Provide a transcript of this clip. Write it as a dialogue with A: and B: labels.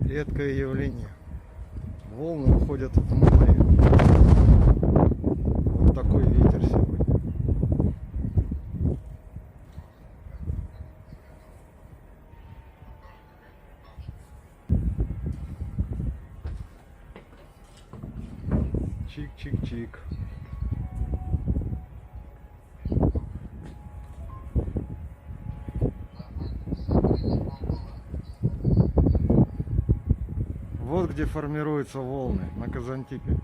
A: Редкое явление. Волны уходят в море. Вот такой ветер сегодня. Чик-чик-чик. Вот где формируются волны на Казантипе.